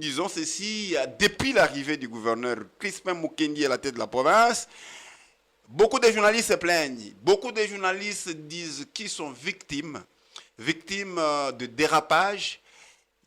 disons ceci, depuis l'arrivée du gouverneur Crispin Mukendi à la tête de la province, beaucoup de journalistes se plaignent. Beaucoup de journalistes disent qu'ils sont victimes de dérapages,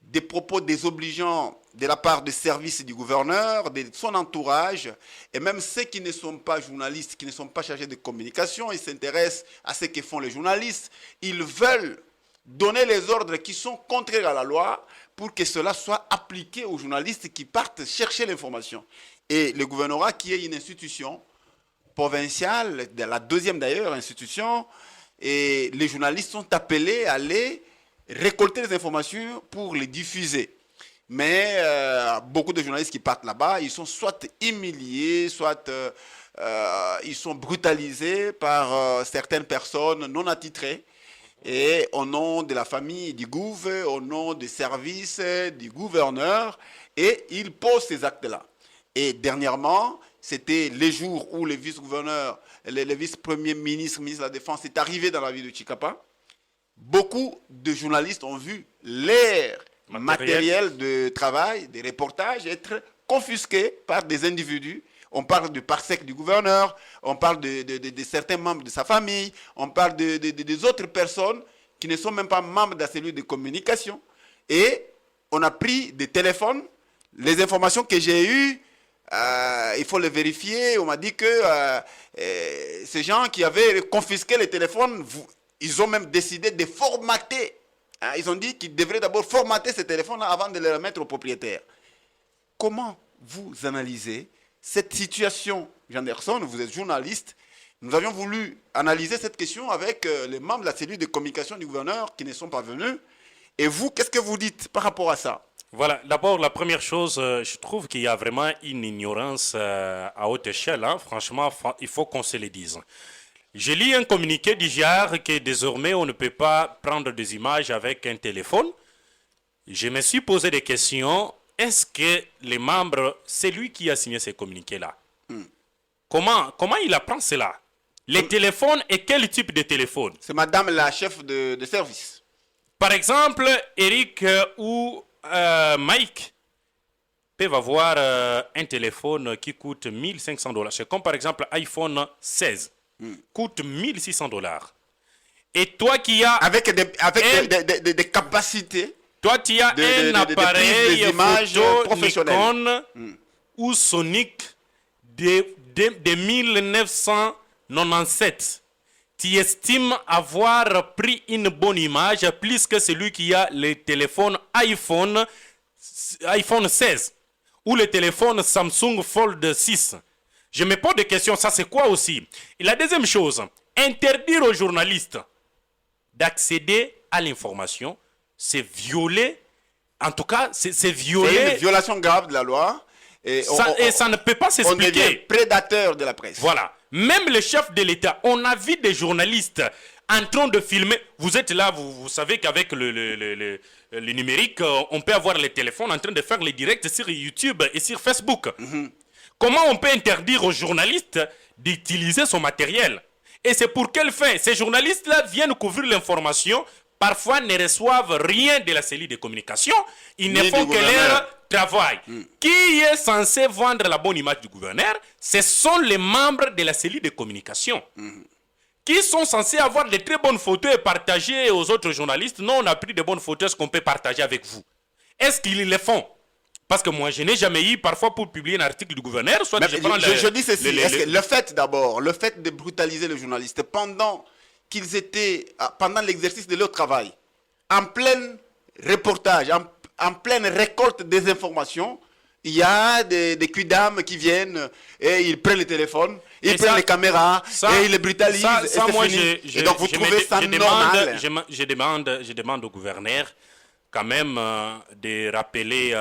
des propos désobligeants de la part des services du gouverneur, de son entourage, et même ceux qui ne sont pas journalistes, qui ne sont pas chargés de communication, ils s'intéressent à ce que font les journalistes. Ils veulent donner les ordres qui sont contraires à la loi pour que cela soit appliqué aux journalistes qui partent chercher l'information. Et le gouvernorat, qui est une institution provinciale, la deuxième d'ailleurs institution, et les journalistes sont appelés à aller récolter les informations pour les diffuser. Mais beaucoup de journalistes qui partent là-bas, ils sont soit humiliés, soit ils sont brutalisés par certaines personnes non attitrées. Et au nom de la famille du gouv, au nom des services du gouverneur, et ils posent ces actes-là. Et dernièrement, c'était les jours où le vice-gouverneur, le vice-premier ministre, ministre de la Défense, est arrivé dans la ville de Chikapa. Beaucoup de journalistes ont vu leur matériel de travail, des reportages, être confisqués par des individus. On parle du parsec du gouverneur, on parle de certains membres de sa famille, on parle des autres personnes qui ne sont même pas membres de la cellule de communication. Et on a pris des téléphones. Les informations que j'ai eues, il faut les vérifier. On m'a dit que ces gens qui avaient confisqué les téléphones, ils ont même décidé de formater. Ils ont dit qu'ils devraient d'abord formater ces téléphones avant de les remettre aux propriétaires. Comment vous analysez cette situation? Janderson, vous êtes journaliste. Nous avions voulu analyser cette question avec les membres de la cellule de communication du gouverneur qui ne sont pas venus. Et vous, qu'est-ce que vous dites par rapport à ça? Voilà, d'abord, la première chose, je trouve qu'il y a vraiment une ignorance à haute échelle. Franchement, il faut qu'on se le dise. J'ai lu un communiqué d'IGR que désormais, on ne peut pas prendre des images avec un téléphone. Je me suis posé des questions. Est-ce que les membres, c'est lui qui a signé ces communiqués-là? Comment il apprend cela? Les téléphones et quel type de téléphone? C'est madame la chef de service. Par exemple, Eric ou Mike peuvent avoir un téléphone qui coûte $1 500. C'est comme par exemple iPhone 16. Coûte $1 600. Et toi qui as... Avec des capacités... Toi, tu as un appareil photo Nikon ou Sonic de 1997. Tu estimes avoir pris une bonne image plus que celui qui a le téléphone iPhone 16 ou le téléphone Samsung Fold 6. Je me pose des questions, ça c'est quoi aussi? Et la deuxième chose, interdire aux journalistes d'accéder à l'information, c'est violer, en tout cas, c'est violer... C'est une violation grave de la loi. Et ça ne peut pas s'expliquer. On devient prédateur de la presse. Voilà. Même le chef de l'État, on a vu des journalistes en train de filmer. Vous êtes là, vous savez qu'avec le numérique, on peut avoir les téléphones en train de faire les directs sur YouTube et sur Facebook. Comment on peut interdire aux journalistes d'utiliser son matériel? Et c'est pour quelle fin? Ces journalistes-là viennent couvrir l'information, parfois ne reçoivent rien de la cellule de communication, ils ne font que leur travail. Qui est censé vendre la bonne image du gouverneur? Ce sont les membres de la cellule de communication. Qui sont censés avoir de très bonnes photos et partager aux autres journalistes. Non, on a pris de bonnes photos qu'on peut partager avec vous. Est-ce qu'ils le font? Parce que moi, je n'ai jamais eu, parfois, pour publier un article du gouverneur, soit je dis ceci, le fait d'abord, le fait de brutaliser les journalistes pendant qu'ils étaient, pendant l'exercice de leur travail, en plein reportage, en pleine récolte des informations, il y a des cuidames qui viennent et ils prennent le téléphone, ils prennent les caméras et ils les brutalisent. Et donc vous trouvez ça normal? Je demande au gouverneur quand même de rappeler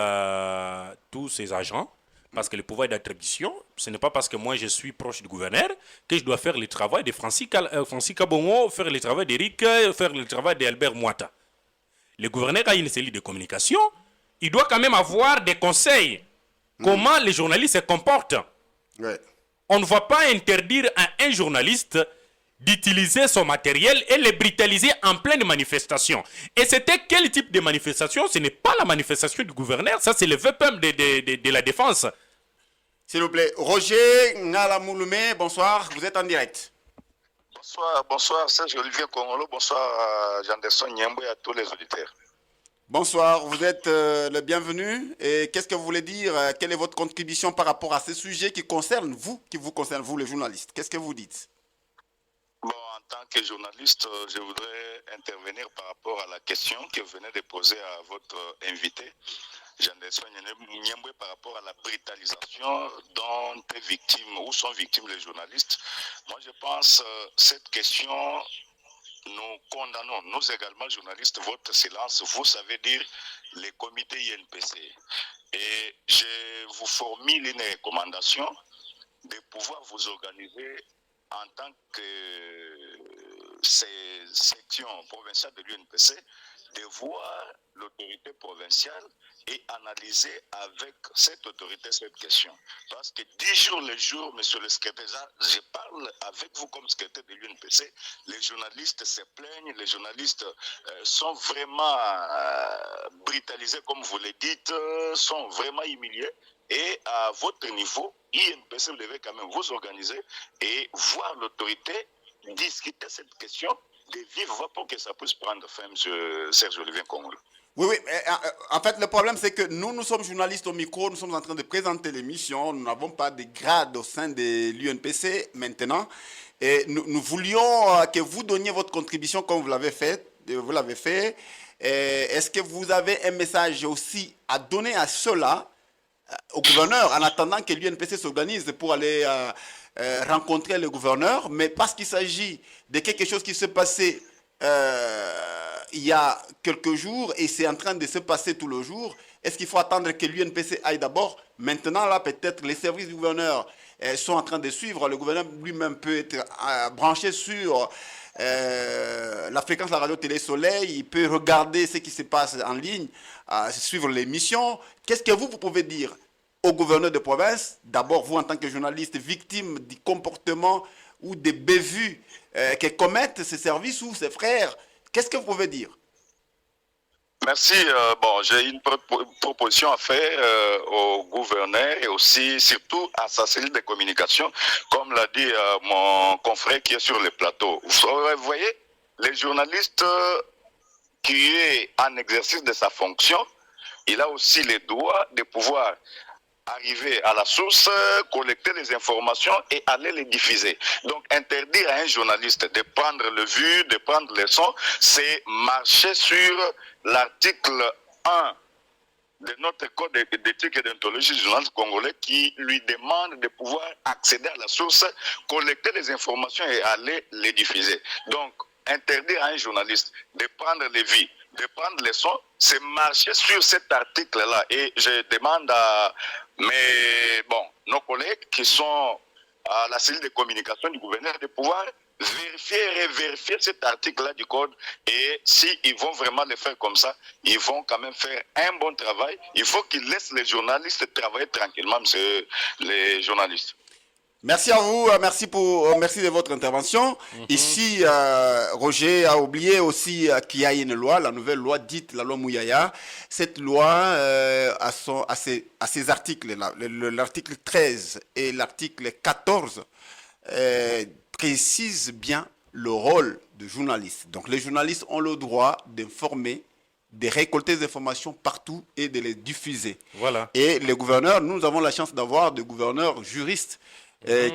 tous ces agents, parce que le pouvoir d'attribution, ce n'est pas parce que moi je suis proche du gouverneur que je dois faire le travail de Francis Kabongo, faire le travail d'Eric, faire le travail d'Albert Mouata. Le gouverneur a une cellule de communication, il doit quand même avoir des conseils. Comment les journalistes se comportent. On ne va pas interdire à un journaliste d'utiliser son matériel et les brutaliser en pleine manifestation. Et c'était quel type de manifestation? Ce n'est pas la manifestation du gouverneur, ça c'est le VPM de la défense. S'il vous plaît, Roger Ngala Mouloumé, bonsoir, vous êtes en direct. Bonsoir Serge Olivier Kongolo, bonsoir Janderson Nyembo et à tous les auditeurs. Bonsoir, vous êtes le bienvenu. Et qu'est-ce que vous voulez dire? Quelle est votre contribution par rapport à ce sujet qui vous concerne, vous les journalistes? Qu'est-ce que vous dites? Bon, en tant que journaliste, je voudrais intervenir par rapport à la question que vous venez de poser à votre invité, Janderson Nyembo, par rapport à la brutalisation dont est victime ou sont victimes les journalistes. Moi, je pense cette question. Nous condamnons, nous également journalistes, votre silence, vous savez dire les comités INPC. Et je vous formule une recommandation de pouvoir vous organiser en tant que section provinciale de l'UNPC, de voir l'autorité provinciale et analyser avec cette autorité cette question. Parce que 10 jours le jour, monsieur le secrétaire, je parle avec vous comme secrétaire de l'UNPC, les journalistes se plaignent, les journalistes sont vraiment brutalisés, comme vous le dites, sont vraiment humiliés. Et à votre niveau, INPC, vous devez quand même vous organiser et voir l'autorité discuter cette question de vive voix pour que ça puisse prendre fin, M. Serge Olivier Kongolo. Oui. En fait, le problème, c'est que nous sommes journalistes au micro, nous sommes en train de présenter l'émission, nous n'avons pas de grade au sein de l'UNPC maintenant. Et nous voulions que vous donniez votre contribution comme vous l'avez fait. Est-ce que vous avez un message aussi à donner à ceux-là, au gouverneur, en attendant que l'UNPC s'organise pour aller rencontrer le gouverneur, mais parce qu'il s'agit de quelque chose qui s'est passé il y a quelques jours et c'est en train de se passer tout le jour, est-ce qu'il faut attendre que l'UNPC aille d'abord? Maintenant, là, peut-être les services du gouverneur sont en train de suivre, le gouverneur lui-même peut être branché sur la fréquence de la radio-télé Soleil, il peut regarder ce qui se passe en ligne, suivre l'émission. Qu'est-ce que vous pouvez dire au gouverneur de province, d'abord vous en tant que journaliste victime du comportement ou des bévues que commettent ses services ou ses frères? Qu'est-ce que vous pouvez dire? Merci. Bon, j'ai une proposition à faire au gouverneur et aussi, surtout, à sa cellule de communication, comme l'a dit mon confrère qui est sur le plateau. Vous voyez, les journalistes qui est en exercice de sa fonction, il a aussi le droit de pouvoir arriver à la source, collecter les informations et aller les diffuser. Donc, interdire à un journaliste de prendre le vu, de prendre le son, c'est marcher sur l'article 1 de notre code d'éthique et d'ontologie du journaliste congolais qui lui demande de pouvoir accéder à la source, collecter les informations et aller les diffuser. Donc, interdire à un journaliste de prendre les vues, de prendre les sons, c'est marcher sur cet article-là. Et je demande à nos collègues qui sont à la cellule de communication du gouverneur de pouvoir vérifier et revérifier cet article-là du code. Et s'ils vont vraiment le faire comme ça, ils vont quand même faire un bon travail. Il faut qu'ils laissent les journalistes travailler tranquillement, monsieur les journalistes. Merci à vous, merci de votre intervention. Ici, Roger a oublié aussi qu'il y a une loi, la nouvelle loi dite la loi Mouyaya. Cette loi a ses articles, l'article 13 et l'article 14 précisent bien le rôle de journaliste. Donc les journalistes ont le droit d'informer, de récolter des informations partout et de les diffuser. Voilà. Et les gouverneurs, nous avons la chance d'avoir des gouverneurs juristes.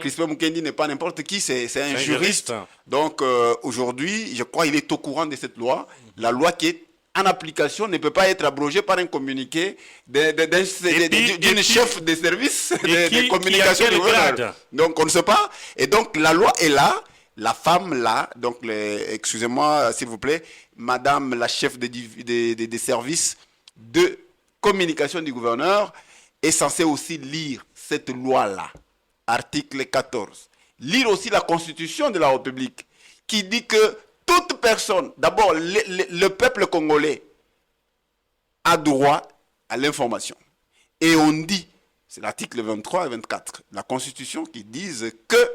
Crispin Mukendi n'est pas n'importe qui, c'est un juriste. Donc aujourd'hui, je crois qu'il est au courant de cette loi. La loi qui est en application ne peut pas être abrogée par un communiqué d'une chef de service de communication du gouvernement. Donc on ne sait pas. Et donc la loi est là, la femme là, donc excusez-moi s'il vous plaît, madame la chef des services de communication du gouverneur est censée aussi lire cette loi-là. Article 14. Lire aussi la Constitution de la République qui dit que toute personne, d'abord le peuple congolais a droit à l'information. Et on dit, c'est l'article 23 et 24, la Constitution qui disent que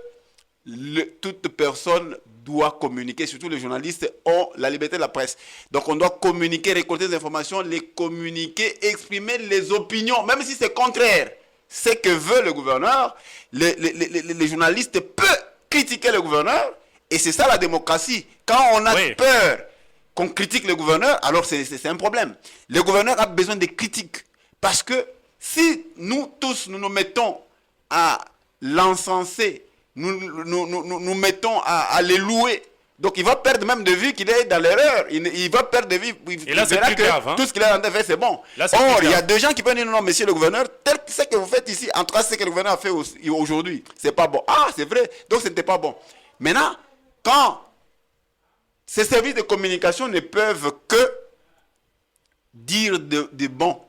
toute personne doit communiquer, surtout les journalistes ont la liberté de la presse. Donc on doit communiquer, récolter des informations, les communiquer, exprimer les opinions, même si c'est contraire. Ce que veut le gouverneur, les journalistes peuvent critiquer le gouverneur, et c'est ça la démocratie. Quand on a peur qu'on critique le gouverneur, alors c'est un problème. Le gouverneur a besoin de critiques, parce que si nous tous nous mettons à l'encenser, nous mettons à les louer, donc il va perdre même de vue qu'il est dans l'erreur. Il va perdre de vue. Et là, c'est plus grave. Tout ce qu'il a en fait, c'est bon. Là, or, il y a des gens qui peuvent dire non, monsieur le gouverneur, tel que ce que vous faites ici, en tout cas, ce que le gouverneur a fait aujourd'hui, c'est pas bon. Ah, c'est vrai, donc ce n'était pas bon. Maintenant, quand ces services de communication ne peuvent que dire de bon,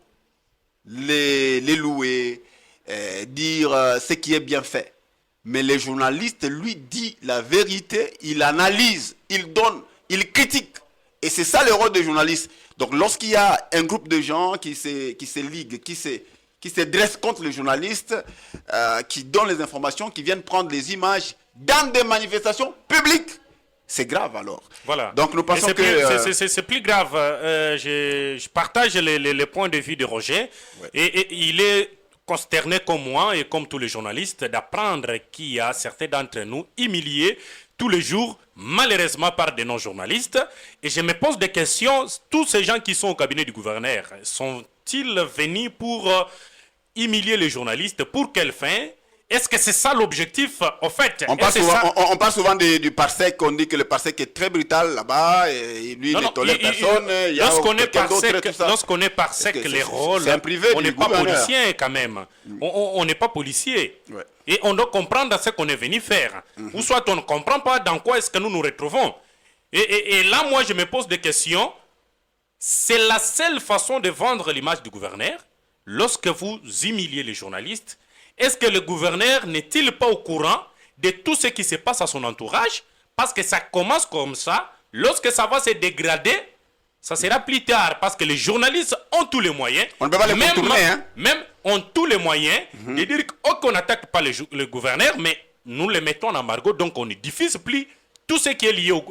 les louer, dire ce qui est bien fait. Mais le journaliste, lui, dit la vérité, il analyse, il donne, il critique. Et c'est ça le rôle des journalistes. Donc lorsqu'il y a un groupe de gens qui se liguent, qui se dressent contre les journalistes, qui donnent les informations, qui viennent prendre les images dans des manifestations publiques, c'est grave alors. Voilà. Donc nous pensons que... C'est plus grave. Je partage les points de vue de Roger. Ouais. Et il est consterné comme moi et comme tous les journalistes d'apprendre qu'il y a certains d'entre nous humiliés tous les jours, malheureusement par des non-journalistes. Et je me pose des questions. Tous ces gens qui sont au cabinet du gouverneur, sont-ils venus pour humilier les journalistes? Pour quelle fin? Est-ce que c'est ça l'objectif, en fait? On parle souvent du Parsec, on dit que le Parsec est très brutal là-bas, et lui, il ne tolère personne. Lorsqu'on est Parsec, les rôles, on n'est pas policier quand même. On n'est pas policier. Ouais. Et on doit comprendre ce qu'on est venu faire. Ou soit on ne comprend pas dans quoi est-ce que nous nous retrouvons. Et là, moi, je me pose des questions. C'est la seule façon de vendre l'image du gouverneur. Lorsque vous humiliez les journalistes, est-ce que le gouverneur n'est-il pas au courant de tout ce qui se passe à son entourage? Parce que ça commence comme ça. Lorsque ça va se dégrader, ça sera plus tard. Parce que les journalistes ont tous les moyens. On ne peut pas les contourner, hein? Même ont tous les moyens de dire qu'on n'attaque pas le gouverneur, mais nous le mettons en embargo. Donc on ne diffuse plus tout ce qui est lié au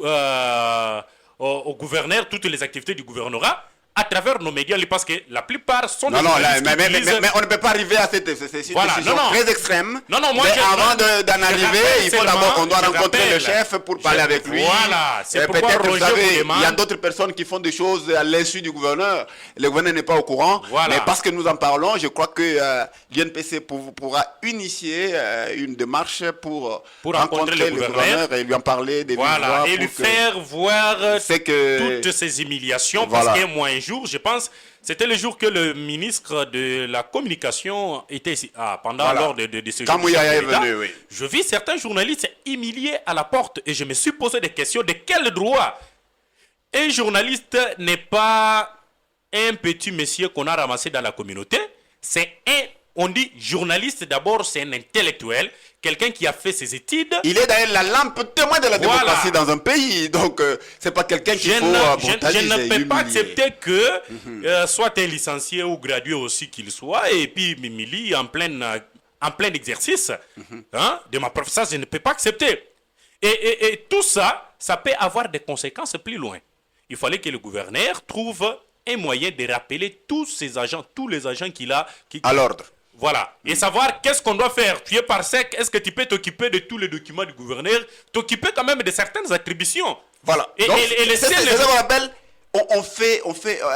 gouverneur, toutes les activités du gouvernorat, à travers nos médias, parce que la plupart sont... mais on ne peut pas arriver à cette situation très extrême. Moi, avant d'en arriver, il faut d'abord qu'on doit rencontrer le chef pour parler avec lui. Voilà, c'est pourquoi Roger vous demande... Il y a d'autres personnes qui font des choses à l'insu du gouverneur. Le gouverneur n'est pas au courant. Voilà. Mais parce que nous en parlons, je crois que l'INPC pourra initier une démarche pour rencontrer le gouverneur et lui en parler des Voilà, et lui faire voir toutes ces humiliations, parce qu'il y a moins je pense, c'était le jour que le ministre de la Communication était ici. Lors de ce jour. Oui. Je vis certains journalistes humiliés à la porte et je me suis posé des questions. De quel droit? Un journaliste n'est pas un petit monsieur qu'on a ramassé dans la communauté. On dit journaliste d'abord, c'est un intellectuel, quelqu'un qui a fait ses études. Il est d'ailleurs la lampe témoin de la démocratie dans un pays, donc c'est pas quelqu'un qu'il faut brutaliser. Je ne peux pas accepter que soit un licencié ou gradué aussi qu'il soit, et puis Mimili en plein exercice de ma profession, je ne peux pas accepter. Et tout ça, ça peut avoir des conséquences plus loin. Il fallait que le gouverneur trouve un moyen de rappeler tous les agents qu'il a... à l'ordre. Voilà. Et savoir qu'est-ce qu'on doit faire. Tu es Parsec, est-ce que tu peux t'occuper de tous les documents du gouverneur, t'occuper quand même de certaines attributions. Voilà. Et c'est ce qu'on appelle, on fait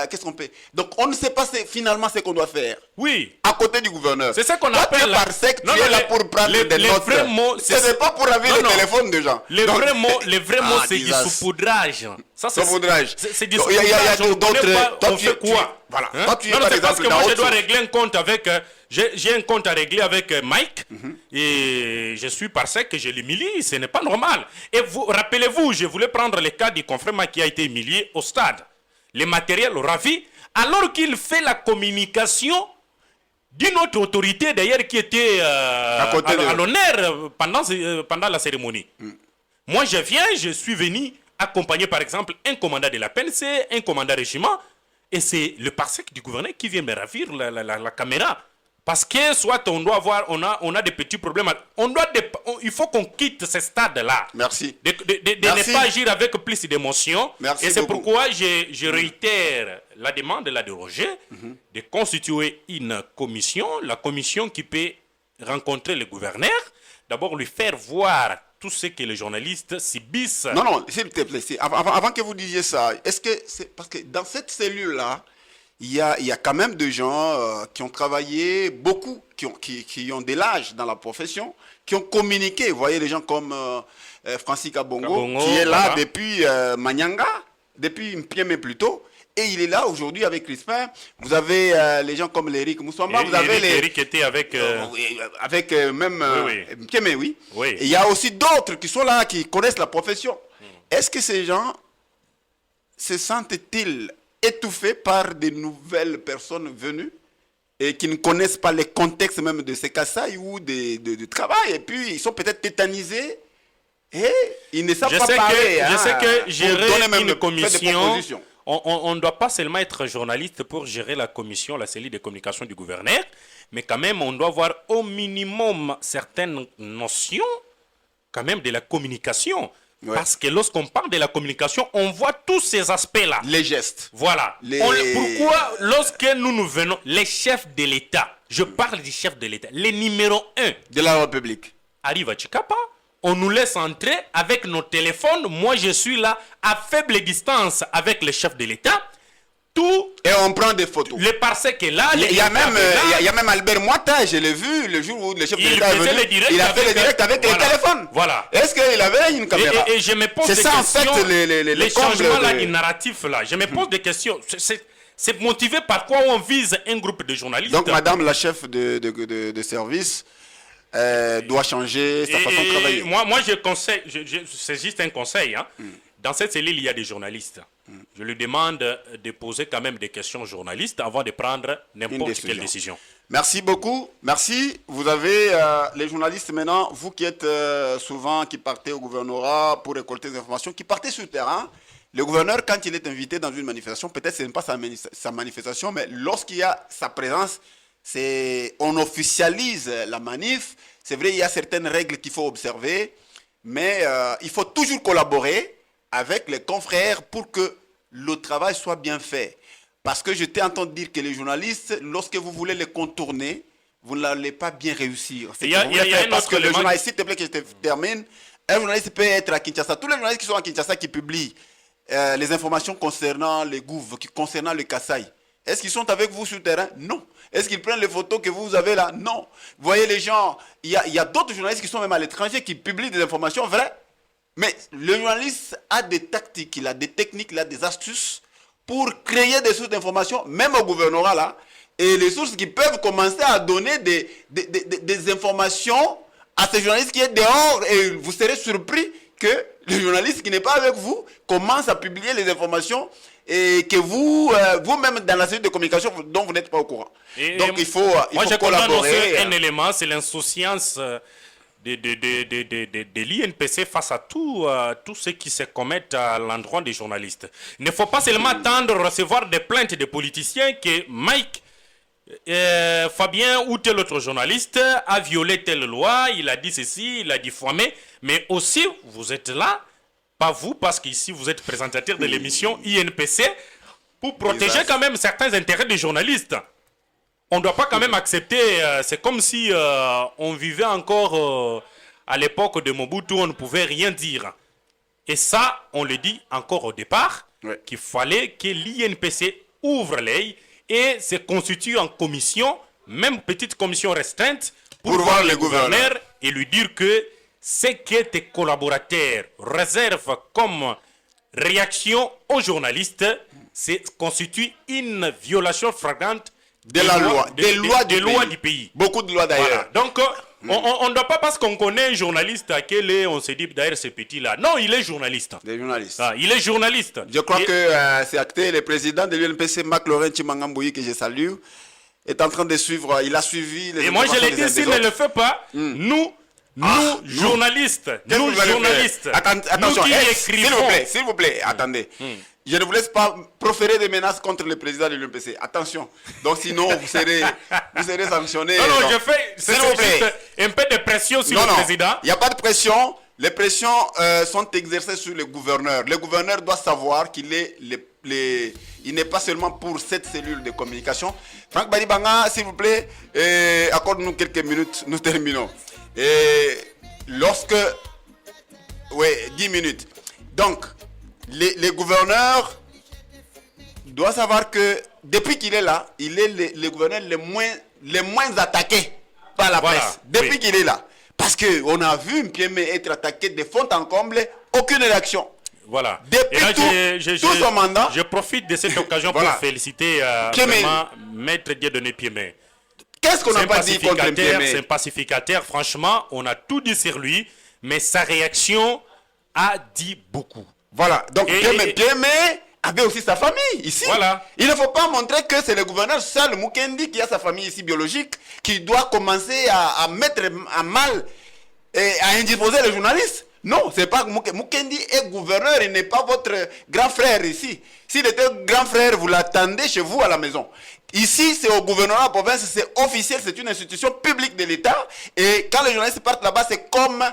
qu'est-ce qu'on fait? Donc on ne sait pas finalement ce qu'on doit faire. Oui. À côté du gouverneur. C'est ça qu'on appelle... Tu es Parsec, tu es là pour prendre des notes. Ce n'est pas pour avoir le téléphone des gens. Le vrai mot, c'est du saupoudrage. Saupoudrage. C'est du saupoudrage. Il y a d'autres... On fait quoi? Voilà. Toi, tu es par exemple parce que moi, je dois régler un compte avec... J'ai un compte à régler avec Mike et je suis Parsec que je l'humilie. Ce n'est pas normal. Et rappelez-vous, je voulais prendre le cas du confrère qui a été humilié au stade. Le matériel ravi, alors qu'il fait la communication d'une autre autorité d'ailleurs qui était à l'honneur pendant la cérémonie. Moi, je suis venu accompagner par exemple un commandant de la PNC, un commandant régiment, et c'est le Parsec du gouverneur qui vient me ravir la caméra. Parce que soit on doit avoir, on a des petits problèmes. Il faut qu'on quitte ce stade-là. Merci. De Merci. ne pas agir avec plus d'émotion. Merci Et c'est beaucoup. pourquoi je réitère la demande de la de Roger de constituer une commission, la commission qui peut rencontrer le gouverneur, d'abord lui faire voir tout ce que les journalistes subissent. Non, non, s'il te plaît, avant que vous disiez ça, est-ce que c'est parce que dans cette cellule-là, il y a quand même des gens qui ont travaillé beaucoup, qui ont de l'âge dans la profession, qui ont communiqué. Vous voyez les gens comme Francis Kabongo, qui est là voilà. depuis Manyanga, depuis Mpieme plutôt. Et il est là aujourd'hui avec Crispin. Vous avez les gens comme l'Éric Moussamba. Vous avez Eric était avec... avec même oui. Mpieme, oui. Oui. Et il y a aussi d'autres qui sont là, qui connaissent la profession. Est-ce que ces gens se sentent-ils étouffés par de nouvelles personnes venues et qui ne connaissent pas les contextes même de ces Kassai ou de travail, et puis ils sont peut-être tétanisés et ils ne savent pas parler. Je sais que pour gérer donner même une faire des commission, propositions. on ne doit pas seulement être journaliste pour gérer la commission, la cellule de communication du gouverneur, mais quand même on doit avoir au minimum certaines notions quand même de la communication. Ouais. Parce que lorsqu'on parle de la communication, on voit tous ces aspects-là. Les gestes. Voilà. Pourquoi, lorsque nous venons, les chefs de l'État, je parle des chefs de l'État, les numéros 1 De la République. arrivent à Chikapa, on nous laisse entrer avec nos téléphones. Moi, je suis là à faible distance avec les chefs de l'État. Tout Et on prend des photos. les parsec est là. Il y a même Albert Moita, je l'ai vu le jour où le chef de Il l'État est faisait venu. le direct Il a fait le direct avec voilà. les téléphones. Voilà. Est-ce qu'il avait une caméra? Et je me pose C'est des ça en questions. fait les changements là, combles du narratif là. Je me pose des questions. C'est motivé par quoi on vise un groupe de journalistes. Donc madame la chef de service doit changer sa façon de travailler. Moi, je conseille, c'est juste un conseil. Hein. Dans cette cellule, il y a des journalistes. Je lui demande de poser quand même des questions aux journalistes avant de prendre n'importe quelle décision. Merci beaucoup. Merci. Vous avez les journalistes maintenant, vous qui êtes souvent, qui partez au gouvernorat pour récolter des informations, qui partez sur le terrain. Le gouverneur, quand il est invité dans une manifestation, peut-être ce n'est pas sa manifestation, mais lorsqu'il y a sa présence, on officialise la manif. C'est vrai, il y a certaines règles qu'il faut observer, mais il faut toujours collaborer avec les confrères pour que le travail soit bien fait. Parce que je t'ai entendu dire que les journalistes, lorsque vous voulez les contourner, vous n'allez pas bien réussir. Parce que le journaliste, s'il te plaît que je termine, un journaliste peut être à Kinshasa. Tous les journalistes qui sont à Kinshasa qui publient les informations concernant les gouvernements, concernant le Kassai, est-ce qu'ils sont avec vous sur le terrain? Non. Est-ce qu'ils prennent les photos que vous avez là? Non. Vous voyez les gens, il y a d'autres journalistes qui sont même à l'étranger qui publient des informations vraies. Mais le journaliste a des tactiques, il a des techniques, il a des astuces pour créer des sources d'informations, même au gouvernorat là. Et les sources qui peuvent commencer à donner des informations à ces journalistes qui est dehors. Et vous serez surpris que le journaliste qui n'est pas avec vous commence à publier les informations et que vous-même dans la cellule de communication dont vous n'êtes pas au courant. Donc il faut collaborer. Un élément, c'est l'insouciance de l'INPC face à tout ce qui se commet à l'endroit des journalistes. Il ne faut pas seulement attendre recevoir des plaintes des politiciens que Mike, Fabien ou tel autre journaliste a violé telle loi, il a dit ceci, il a diffamé, mais aussi vous êtes là, pas vous, parce qu'ici vous êtes présentateur de l'émission INPC, pour protéger quand même certains intérêts des journalistes. On ne doit pas quand même accepter, c'est comme si on vivait encore à l'époque de Mobutu, on ne pouvait rien dire. Et ça, on le dit encore au départ, qu'il fallait que l'INPC ouvre l'œil et se constitue en commission, même petite commission restreinte, pour voir le gouverneur et lui dire que ce que tes collaborateurs réservent comme réaction aux journalistes, constitue une violation flagrante de la loi, des lois du pays. Beaucoup de lois d'ailleurs. Voilà. Donc, on ne doit pas, parce qu'on connaît un journaliste à quel est, on se dit d'ailleurs ce petit-là. Non, il est journaliste. Des journalistes. Il est journaliste. Je crois que c'est acté. Le président de l'UNPC, Marc Laurent Chimangambouyi, que je salue, est en train de suivre. Il a suivi les. Et moi, je l'ai dit, s'il ne le fait pas, nous, Nous, journalistes, Qu'est-ce que nous, vous allez journalistes, faire? Attention, nous qui écrivons... s'il vous plaît, attendez. Je ne vous laisse pas proférer des menaces contre le président de l'UNPC. Attention. Donc sinon, vous serez sanctionné. Non, Donc, je fais s'il vous plaît. juste un peu de pression sur Non, le non, président. il n'y a pas de pression. Les pressions sont exercées sur le gouverneur. Le gouverneur doit savoir qu'il est il n'est pas seulement pour cette cellule de communication. Franck Badibanga, s'il vous plaît, accorde-nous quelques minutes, nous terminons. Et lorsque... Oui, 10 minutes. Donc, les gouverneurs doivent savoir que depuis qu'il est là, il est le gouverneur les moins attaqués par la presse. Depuis qu'il est là. Parce qu'on a vu Mpieme être attaqué de fond en comble, aucune réaction. Voilà. Depuis tout son mandat. Je profite de cette occasion pour féliciter vraiment Maître Dieudonné Piémé. Qu'est-ce qu'on n'a pas dit contre Mpieme? C'est un pacificateur. Franchement, on a tout dit sur lui, mais sa réaction a dit beaucoup. Voilà. Donc Piémé avait aussi sa famille ici. Voilà. Il ne faut pas montrer que c'est le gouverneur seul, Mukendi, qui a sa famille ici biologique, qui doit commencer à mettre à mal et à indisposer les journalistes. Non, c'est pas Mukendi est gouverneur, il n'est pas votre grand frère ici. S'il était grand frère, vous l'attendez chez vous à la maison. Ici, c'est au gouvernement de la province, c'est officiel, c'est une institution publique de l'État. Et quand les journalistes partent là-bas, c'est comme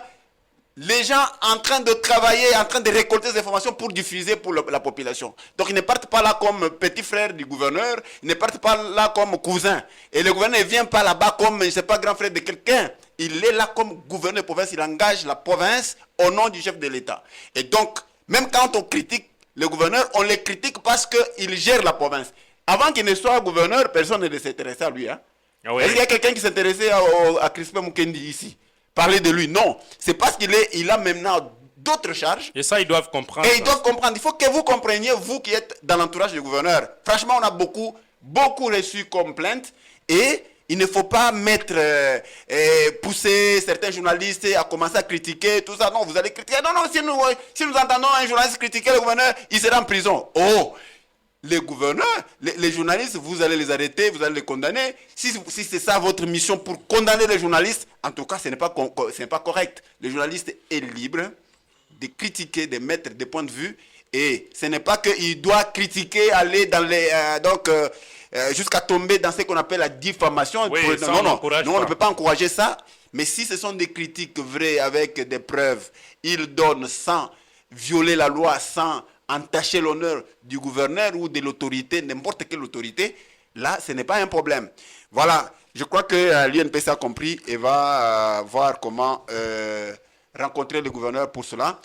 les gens en train de travailler, en train de récolter des informations pour diffuser pour la population. Donc ils ne partent pas là comme petit frère du gouverneur, ils ne partent pas là comme cousin. Et le gouverneur ne vient pas là-bas comme, je ne sais pas, grand frère de quelqu'un. Il est là comme gouverneur de province, il engage la province au nom du chef de l'État. Et donc, même quand on critique le gouverneur, on le critique parce qu'il gère la province. Avant qu'il ne soit gouverneur, personne ne s'intéressait à lui. Hein? Ah oui. Est-ce qu'il y a quelqu'un qui s'intéressait à Crispin Mukendi ici? Parler de lui, non. C'est parce qu'il a maintenant d'autres charges. Et ça, ils doivent comprendre. Et ils doivent comprendre. Il faut que vous compreniez, vous qui êtes dans l'entourage du gouverneur. Franchement, on a beaucoup reçu comme plainte. Et il ne faut pas pousser certains journalistes à commencer à critiquer tout ça. Non, vous allez critiquer. Non, si nous entendons un journaliste critiquer le gouverneur, il sera en prison. Oh! Les gouverneurs, les journalistes, vous allez les arrêter, vous allez les condamner. Si c'est ça votre mission pour condamner les journalistes, en tout cas, ce n'est pas correct. Le journaliste est libre de critiquer, de mettre des points de vue. Et ce n'est pas qu'il doit critiquer, aller dans les... jusqu'à tomber dans ce qu'on appelle la diffamation. Oui, non, on ne peut pas encourager ça. Mais si ce sont des critiques vraies avec des preuves, il donne sans violer la loi, sans entacher l'honneur du gouverneur ou de l'autorité, n'importe quelle autorité, là, ce n'est pas un problème. Voilà, je crois que l'UNPC a compris et va voir comment rencontrer le gouverneur pour cela.